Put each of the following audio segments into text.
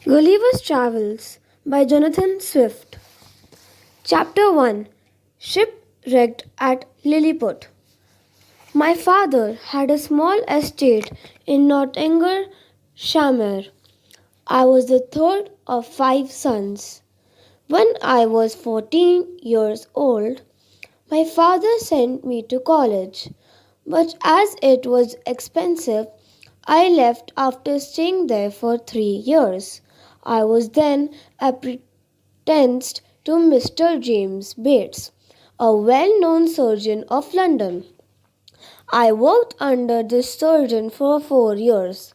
Gulliver's Travels by Jonathan Swift. Chapter 1. Shipwrecked at Lilliput. My father had a small estate in Nottinghamshire. I was the third of 5 sons. When I was 14 years old, my father sent me to college, but as it was expensive, I left after staying there for 3 years. I was then apprenticed to Mr. James Bates, a well known surgeon of London. I worked under this surgeon for 4 years.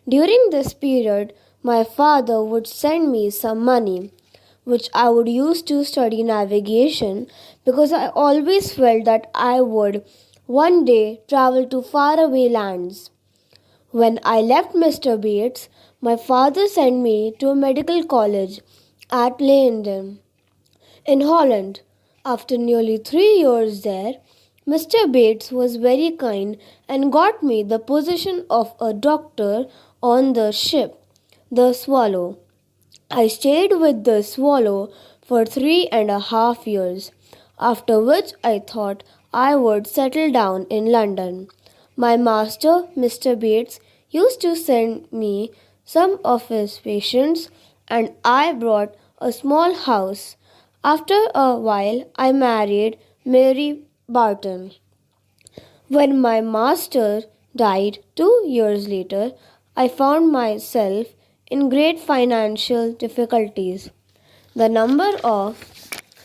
During this period, my father would send me some money, which I would use to study navigation because I always felt that I would one day travel to faraway lands. When I left Mr. Bates, my father sent me to a medical college at Leiden in Holland. After nearly 3 years there, Mr. Bates was very kind and got me the position of a doctor on the ship, the Swallow. I stayed with the Swallow for 3.5 years, after which I thought I would settle down in London. My master, Mr. Bates, used to send me some of his patients, and I bought a small house. After a while, I married Mary Barton. When my master died 2 years later, I found myself in great financial difficulties. The number of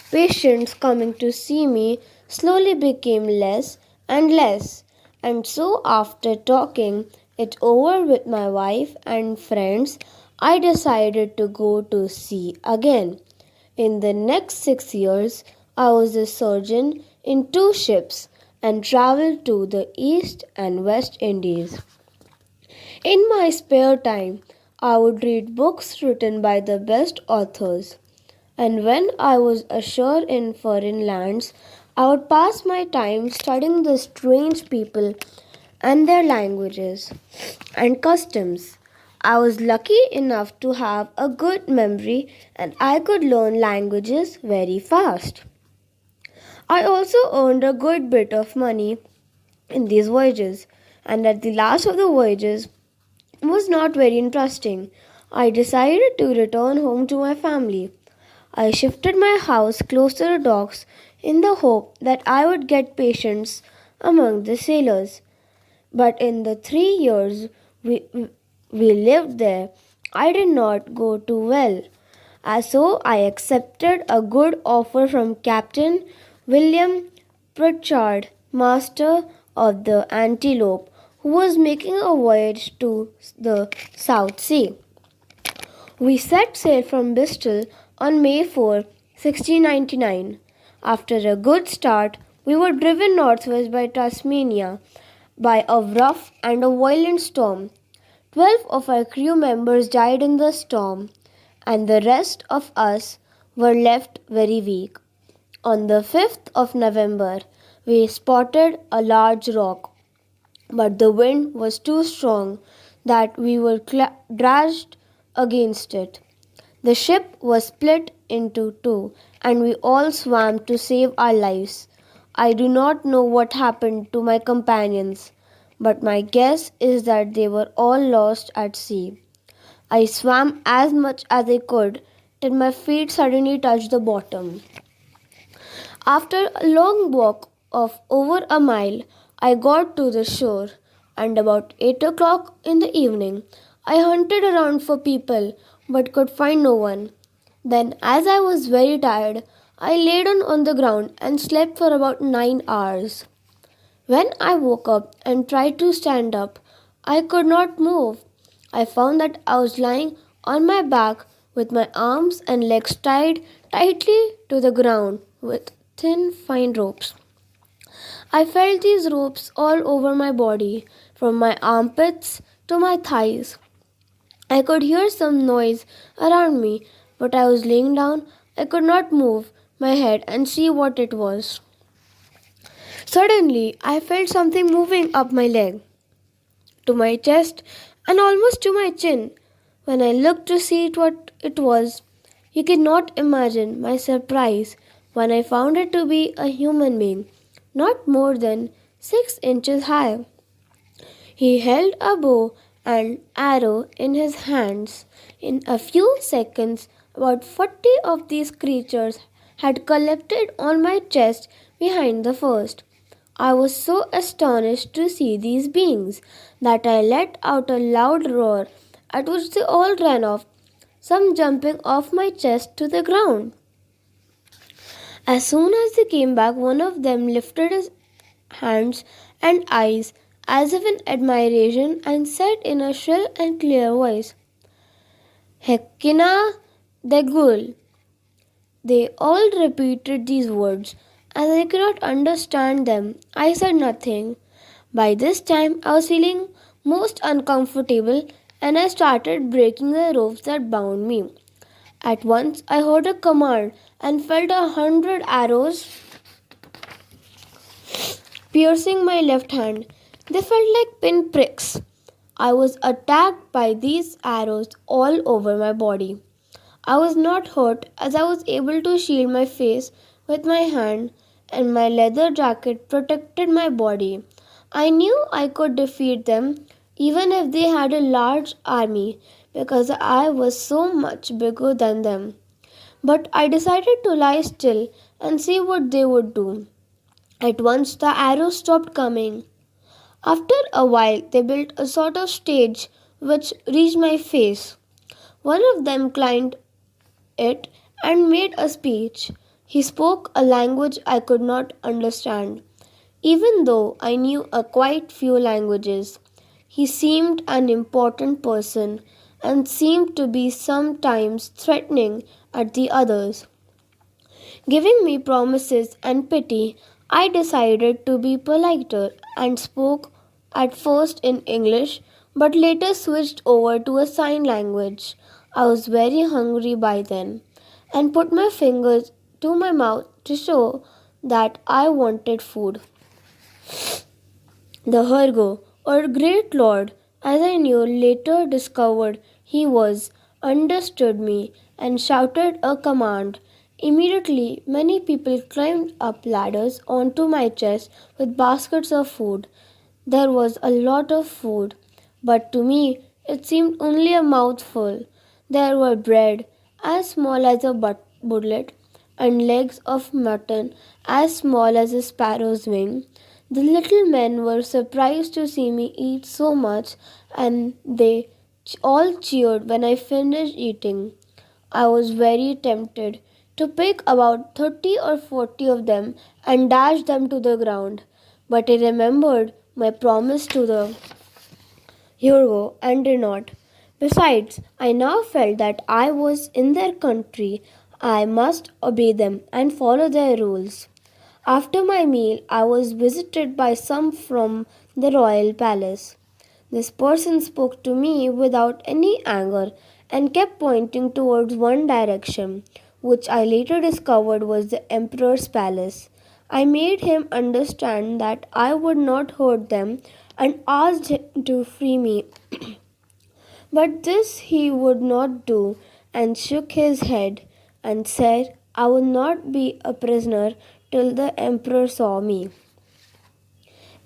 patients coming to see me slowly became less and less, and so after talking it over with my wife and friends, I decided to go to sea again. In the next 6 years, I was a surgeon in 2 ships and traveled to the East and West Indies. In my spare time, I would read books written by the best authors, and when I was ashore in foreign lands, I would pass my time studying the strange people and their languages and customs. I was lucky enough to have a good memory and I could learn languages very fast. I also earned a good bit of money in these voyages, and at the last of the voyages was not very interesting. I decided to return home to my family. I shifted my house close to the docks in the hope that I would get patients among the sailors. But in the 3 years we lived there, I did not go too well. So I accepted a good offer from Captain William Pritchard, master of the Antelope, who was making a voyage to the South Sea. We set sail from Bristol on May 4, 1699. After a good start, we were driven northwest by Tasmania by a rough and a violent storm. 12 of our crew members died in the storm, and the rest of us were left very weak. On the 5th of November, we spotted a large rock, but the wind was too strong that we were dashed against it. The ship was split into two, and we all swam to save our lives. I do not know what happened to my companions, but my guess is that they were all lost at sea. I swam as much as I could till my feet suddenly touched the bottom. After a long walk of over a mile, I got to the shore, and about 8 o'clock in the evening, I hunted around for people but could find no one. Then, as I was very tired, I lay down on the ground and slept for about 9 hours. When I woke up and tried to stand up, I could not move. I found that I was lying on my back with my arms and legs tied tightly to the ground with thin, fine ropes. I felt these ropes all over my body, from my armpits to my thighs. I could hear some noise around me, but I was laying down. I could not move my head and see what it was. Suddenly, I felt something moving up my leg, to my chest, and almost to my chin. When I looked to see what it was, you cannot imagine my surprise when I found it to be a human being, not more than 6 inches high. He held a bow and arrow in his hands. In a few seconds, about 40 of these creatures had collected on my chest behind the first. I was so astonished to see these beings that I let out a loud roar, at which they all ran off, some jumping off my chest to the ground. As soon as they came back, one of them lifted his hands and eyes as if in admiration and said in a shrill and clear voice, Hekina the Gul. They all repeated these words. As I could not understand them, I said nothing. By this time, I was feeling most uncomfortable and I started breaking the ropes that bound me. At once, I heard a command and felt 100 arrows piercing my left hand. They felt like pin pricks. I was attacked by these arrows all over my body. I was not hurt as I was able to shield my face with my hand and my leather jacket protected my body. I knew I could defeat them even if they had a large army because I was so much bigger than them. But I decided to lie still and see what they would do. At once the arrows stopped coming. After a while, they built a sort of stage which reached my face. One of them climbed it and made a speech. He spoke a language I could not understand, even though I knew a quite few languages. He seemed an important person and seemed to be sometimes threatening at the others. Giving me promises and pity, I decided to be politer and spoke at first in English but later switched over to a sign language. I was very hungry by then and put my fingers to my mouth to show that I wanted food. The Hergo, or Great Lord, as I knew later discovered he was, understood me and shouted a command. Immediately, many people climbed up ladders onto my chest with baskets of food. There was a lot of food, but to me it seemed only a mouthful. There were bread as small as a bullet and legs of mutton as small as a sparrow's wing. The little men were surprised to see me eat so much and they all cheered when I finished eating. I was very tempted to pick about 30 or 40 of them and dash them to the ground, but I remembered my promise to the Hero and did not. Besides, I now felt that I was in their country. I must obey them and follow their rules. After my meal, I was visited by some from the royal palace. This person spoke to me without any anger and kept pointing towards one direction, which I later discovered was the emperor's palace. I made him understand that I would not hurt them and asked him to free me. But this he would not do and shook his head and said, I would not be a prisoner till the emperor saw me.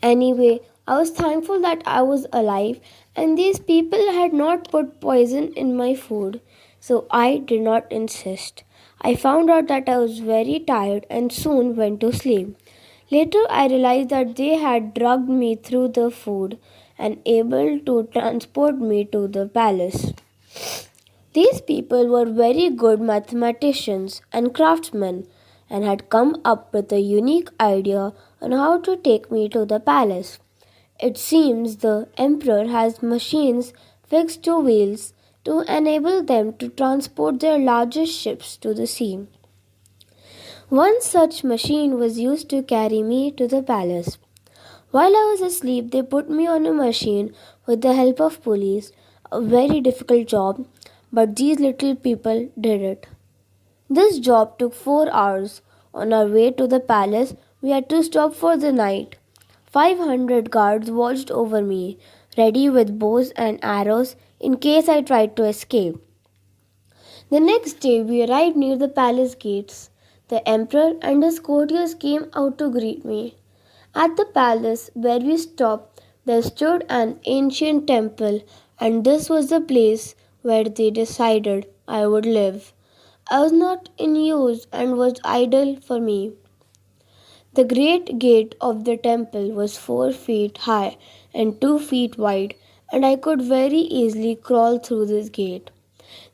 Anyway, I was thankful that I was alive and these people had not put poison in my food, so I did not insist. I found out that I was very tired and soon went to sleep. Later, I realized that they had drugged me through the food and able to transport me to the palace. These people were very good mathematicians and craftsmen and had come up with a unique idea on how to take me to the palace. It seems the emperor has machines fixed to wheels to enable them to transport their largest ships to the sea. One such machine was used to carry me to the palace. While I was asleep, they put me on a machine with the help of pulleys, a very difficult job, but these little people did it. This job took 4 hours. On our way to the palace, we had to stop for the night. 500 guards watched over me, ready with bows and arrows in case I tried to escape. The next day we arrived near the palace gates. The emperor and his courtiers came out to greet me. At the palace where we stopped, there stood an ancient temple, and this was the place where they decided I would live. I was not in use and was idle for me. The great gate of the temple was 4 feet high and 2 feet wide, and I could very easily crawl through this gate.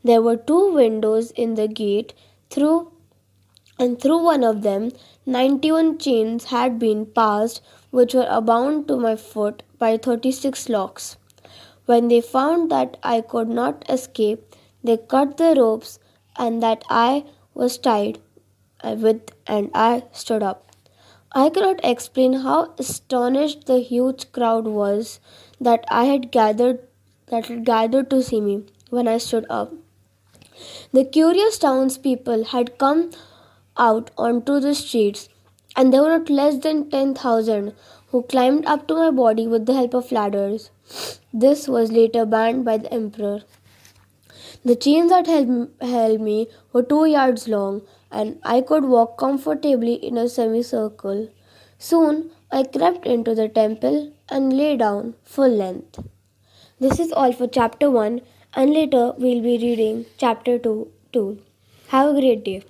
There were two windows in the gate, through one of them 91 chains had been passed, which were bound to my foot by 36 locks. When they found that I could not escape, they cut the ropes and that I was tied with, and I stood up. I cannot explain how astonished the huge crowd was that had gathered to see me when I stood up. The curious townspeople had come out onto the streets, and there were not less than 10,000 who climbed up to my body with the help of ladders. This was later banned by the emperor. The chains that held me were 2 yards long, and I could walk comfortably in a semicircle. Soon I crept into the temple and lay down full length. This is all for chapter 1, and later we'll be reading chapter 2 too. Have a great day.